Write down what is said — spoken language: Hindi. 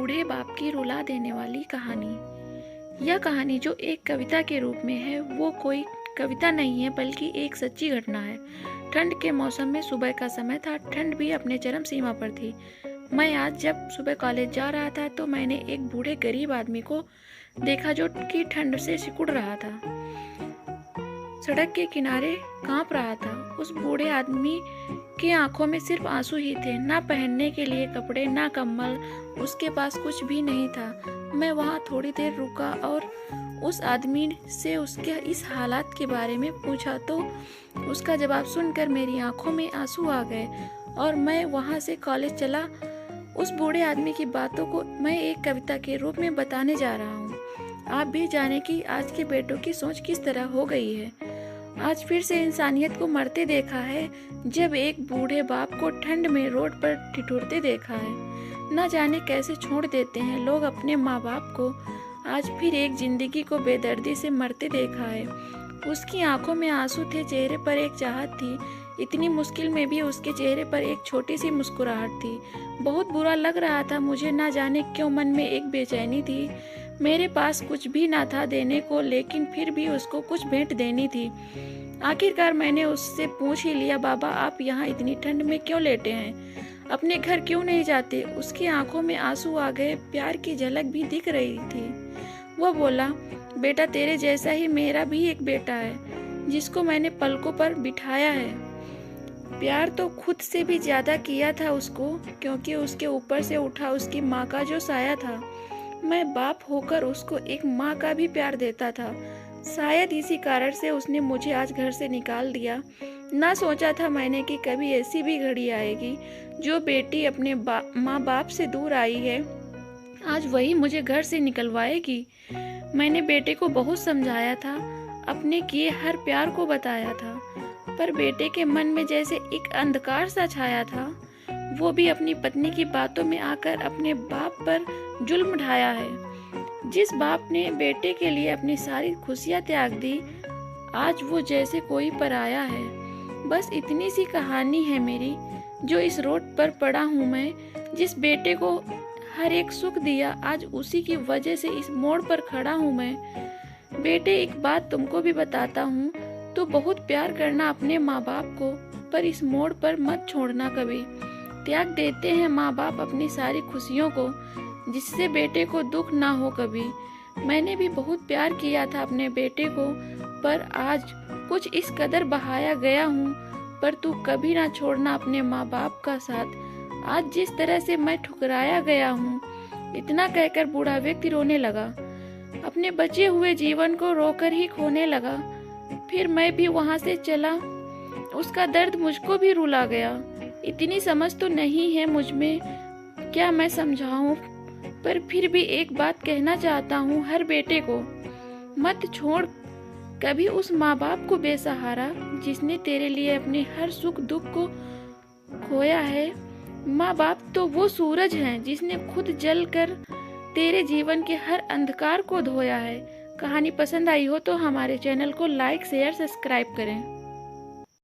बूढ़े बाप की रुला देने वाली कहानी। यह कहानी जो एक कविता के रूप में है वो कोई कविता नहीं है बल्कि एक सच्ची घटना है। ठंड के मौसम में सुबह का समय था। ठंड भी अपने चरम सीमा पर थी। मैं आज जब सुबह कॉलेज जा रहा था तो मैंने एक बूढ़े गरीब आदमी को देखा जो कि ठंड से सिकुड़ रहा था। सड़क के किनारे कांप रहा था। उस बूढ़े आदमी की आंखों में सिर्फ आंसू ही थे। ना पहनने के लिए कपड़े, ना कंबल, उसके पास कुछ भी नहीं था। मैं वहां थोड़ी देर रुका और उस आदमी से उसके इस हालात के बारे में पूछा तो उसका जवाब सुनकर मेरी आंखों में आंसू आ गए और मैं वहां से कॉलेज चला। उस बूढ़े आदमी की बातों को मैं एक कविता के रूप में बताने जा रहा हूँ। आप भी जाने कि आज के बेटों की सोच किस तरह हो गई है। आज फिर से इंसानियत को मरते देखा है जब एक बूढ़े बाप को ठंड में रोड पर ठिठुरते देखा है। न जाने कैसे छोड़ देते हैं लोग अपने माँ बाप को। आज फिर एक जिंदगी को बेदर्दी से मरते देखा है। उसकी आंखों में आंसू थे, चेहरे पर एक चाहत थी। इतनी मुश्किल में भी उसके चेहरे पर एक छोटी सी मुस्कुराहट थी। बहुत बुरा लग रहा था मुझे। ना जाने क्यों मन में एक बेचैनी थी। मेरे पास कुछ भी ना था देने को, लेकिन फिर भी उसको कुछ भेंट देनी थी। आखिरकार मैंने उससे पूछ ही लिया, बाबा आप यहाँ इतनी ठंड में क्यों लेटे हैं? अपने घर क्यों नहीं जाते? उसकी आंखों में आंसू आ गए, प्यार की झलक भी दिख रही थी। वह बोला, बेटा तेरे जैसा ही मेरा भी एक बेटा है जिसको मैंने पलकों पर बिठाया है। प्यार तो खुद से भी ज्यादा किया था उसको, क्योंकि उसके ऊपर से उठा उसकी माँ का जो साया था। मैं बाप होकर उसको एक माँ का भी प्यार देता था। शायद इसी कारण से उसने मुझे आज घर से निकाल दिया। ना सोचा था मैंने कि कभी ऐसी भी घड़ी आएगी जो बेटी अपने माँ बाप से दूर आई है, आज वही मुझे घर से निकलवाएगी। मैंने बेटे को बहुत समझाया था, अपने किए हर प्यार को बताया था, पर बेटे के मन में जैसे एक अंधकार सा छाया था। वो भी अपनी पत्नी की बातों में आकर अपने बाप पर जुल्म ढाया है। जिस बाप ने बेटे के लिए अपनी सारी खुशियां त्याग दी, आज वो जैसे कोई पराया है। बस इतनी सी कहानी है मेरी, जो इस रोड पर पड़ा हूँ मैं। जिस बेटे को हर एक सुख दिया, आज उसी की वजह से इस मोड़ पर खड़ा हूँ मैं। बेटे एक बात तुमको भी बताता हूँ, तो बहुत प्यार करना अपने माँ बाप को, पर इस मोड़ पर मत छोड़ना कभी। त्याग देते हैं माँ बाप अपनी सारी खुशियों को, जिससे बेटे को दुख ना हो कभी। मैंने भी बहुत प्यार किया था अपने बेटे को, पर आज कुछ इस कदर बहाया गया हूँ। पर तू कभी ना छोड़ना अपने माँ बाप का साथ। आज जिस तरह से मैं ठुकराया गया हूँ। इतना कहकर बूढ़ा व्यक्ति रोने लगा, अपने बचे हुए जीवन को रोकर ही खोने लगा। फिर मैं भी वहां से चला। उसका दर्द मुझको भी रुला गया। इतनी समझ तो नहीं है मुझ में, क्या मैं समझाऊं? पर फिर भी एक बात कहना चाहता हूँ हर बेटे को, मत छोड़ कभी उस माँ बाप को बेसहारा, जिसने तेरे लिए अपने हर सुख दुख को खोया है। माँ बाप तो वो सूरज हैं जिसने खुद जल कर तेरे जीवन के हर अंधकार को धोया है। कहानी पसंद आई हो तो हमारे चैनल को लाइक, शेयर, सब्सक्राइब करें।